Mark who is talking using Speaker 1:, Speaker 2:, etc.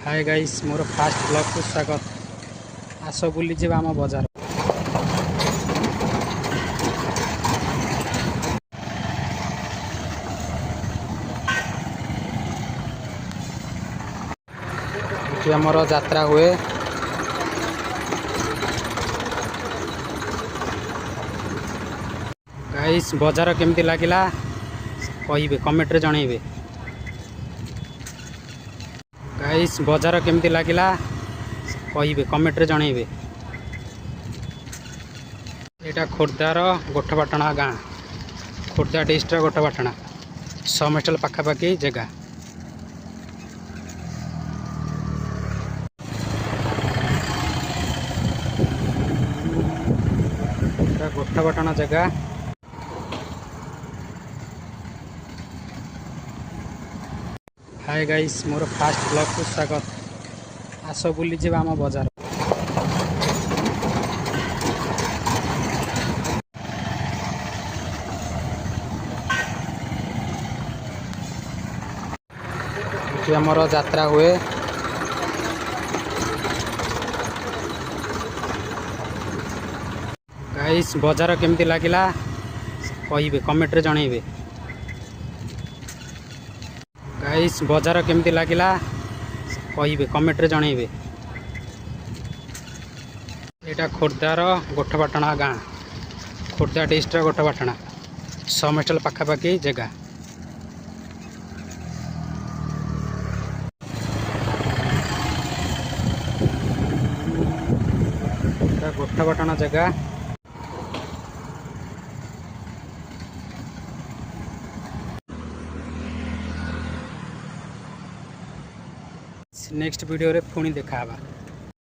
Speaker 1: Hi guys मोर fast blog को स्वागत। आस बुली जे आम बजार आमर यात्रा हुए। गाइस बजार केमती लगिला कहिबे कमेंट रे जणैबे। गाइस बजार केमती लगिला कहिबे कमेंट रे जणैबे। एटा खोर्धार गोठपाटଣା गाँ, खोर्धा डिस्ट्रिक्ट गोठपाटଣା 100 मीटर पाखापाखि जगह। गोठपाटଣା जगह। हाय गाइस मोर फास्ट ब्लॉग को स्वागत। आस बुली जे आम बजार आमर यात्रा हुए। गाइस बजार केमती लगिला कहिबे कमेंट रे जणैबे। गाइस बजार केमती लगिला कहिबे कमेंट रे जणैबे। एटा खोर्धार गोठपाटଣା गाँ, खोर्धा डिस्ट्रिक्ट गोठपाटଣା 100 मीटर पाखापाखि जगह। गोठपाटଣା जगह। नेक्स्ट वीडियो रे पुणी देखा।